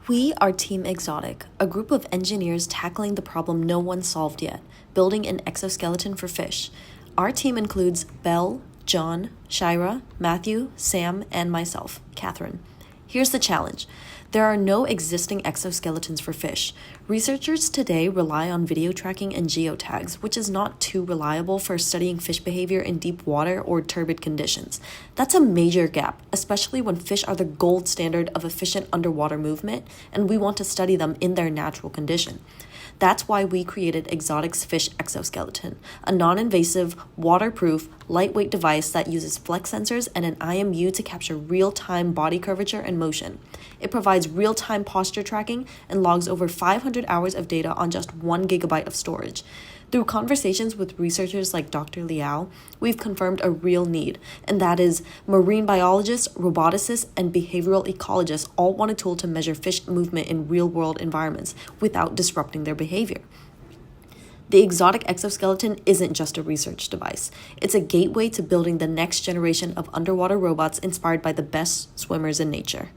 We are Team Exotic, a group of engineers tackling the problem no one solved yet, building an exoskeleton for fish. Our team includes Belle, John, Shira, Matthew, Sam, and myself, Catherine. Here's the challenge. There are no existing exoskeletons for fish. Researchers today rely on video tracking and geotags, which is not too reliable for studying fish behavior in deep water or turbid conditions. That's a major gap, especially when fish are the gold standard of efficient underwater movement, and we want to study them in their natural condition. That's why we created Exotic's Fish Exoskeleton, a non-invasive, waterproof, lightweight device that uses flex sensors and an IMU to capture real-time body curvature and motion. It provides real-time posture tracking and logs over 500 hours of data on just 1 gigabyte of storage. Through conversations with researchers like Dr. Liao, we've confirmed a real need, and that is marine biologists, roboticists, and behavioral ecologists all want a tool to measure fish movement in real-world environments without disrupting their behavior. The Exotic exoskeleton isn't just a research device. It's a gateway to building the next generation of underwater robots inspired by the best swimmers in nature.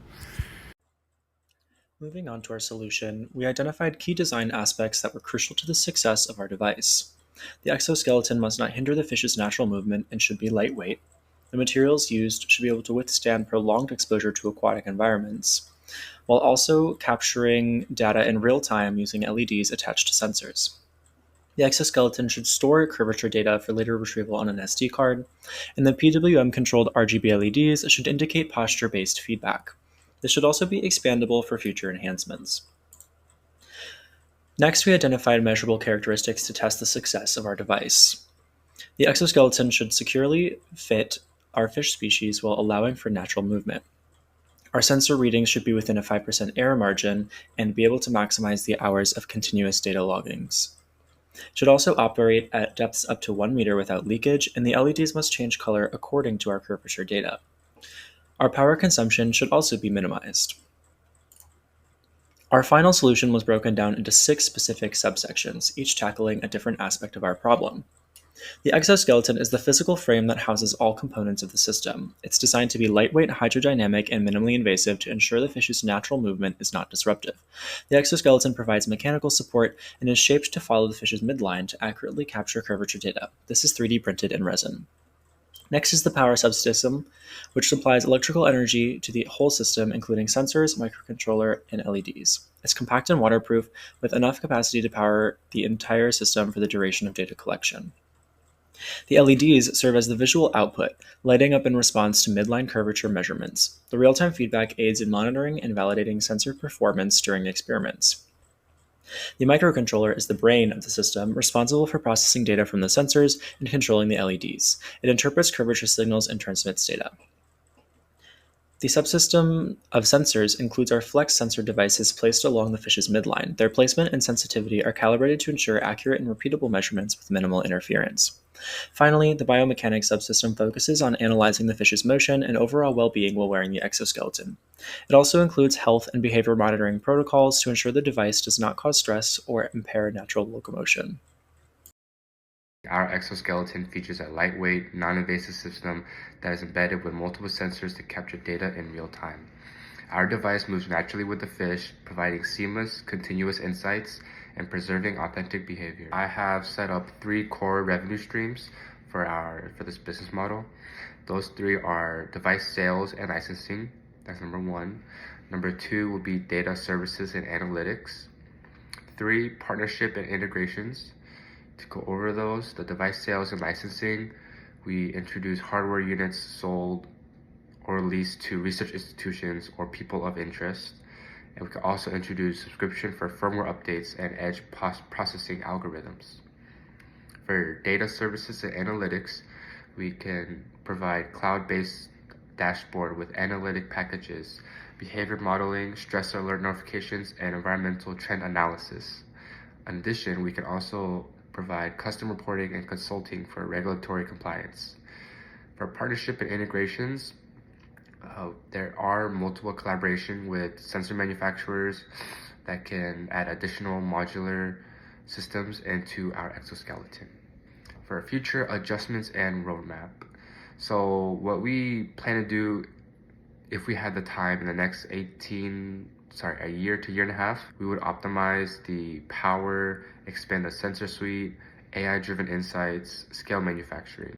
Moving on to our solution, we identified key design aspects that were crucial to the success of our device. The exoskeleton must not hinder the fish's natural movement and should be lightweight. The materials used should be able to withstand prolonged exposure to aquatic environments, while also capturing data in real time using LEDs attached to sensors. The exoskeleton should store curvature data for later retrieval on an SD card, and the PWM-controlled RGB LEDs should indicate posture-based feedback. This should also be expandable for future enhancements. Next, we identified measurable characteristics to test the success of our device. The exoskeleton should securely fit our fish species while allowing for natural movement. Our sensor readings should be within a 5% error margin and be able to maximize the hours of continuous data loggings. It should also operate at depths up to 1 meter without leakage, and the LEDs must change color according to our curvature data. Our power consumption should also be minimized. Our final solution was broken down into 6 specific subsections, each tackling a different aspect of our problem. The exoskeleton is the physical frame that houses all components of the system. It's designed to be lightweight, hydrodynamic, and minimally invasive to ensure the fish's natural movement is not disruptive. The exoskeleton provides mechanical support and is shaped to follow the fish's midline to accurately capture curvature data. This is 3D printed in resin. Next is the power subsystem, which supplies electrical energy to the whole system, including sensors, microcontroller, and LEDs. It's compact and waterproof, with enough capacity to power the entire system for the duration of data collection. The LEDs serve as the visual output, lighting up in response to midline curvature measurements. The real-time feedback aids in monitoring and validating sensor performance during experiments. The microcontroller is the brain of the system, responsible for processing data from the sensors and controlling the LEDs. It interprets curvature signals and transmits data. The subsystem of sensors includes our flex sensor devices placed along the fish's midline. Their placement and sensitivity are calibrated to ensure accurate and repeatable measurements with minimal interference. Finally, the biomechanics subsystem focuses on analyzing the fish's motion and overall well-being while wearing the exoskeleton. It also includes health and behavior monitoring protocols to ensure the device does not cause stress or impair natural locomotion. Our exoskeleton features a lightweight, non-invasive system that is embedded with multiple sensors to capture data in real time. Our device moves naturally with the fish, providing seamless, continuous insights and preserving authentic behavior. I have set up 3 core revenue streams for this business model. Those 3 are device sales and licensing. That's number 1. Number 2 will be data services and analytics. 3, partnership and integrations. To go over those, the device sales and licensing, we introduce hardware units sold or leased to research institutions or people of interest. And we can also introduce subscription for firmware updates and edge processing algorithms. For data services and analytics, we can provide cloud-based dashboard with analytic packages, behavior modeling, stress alert notifications, and environmental trend analysis. In addition, we can also provide custom reporting and consulting for regulatory compliance. For partnership and integrations, there are multiple collaboration with sensor manufacturers that can add additional modular systems into our exoskeleton. For future adjustments and roadmap, so what we plan to do if we had the time in the next 18 a year to year and a half, we would optimize the power, expand the sensor suite, AI-driven insights, scale manufacturing.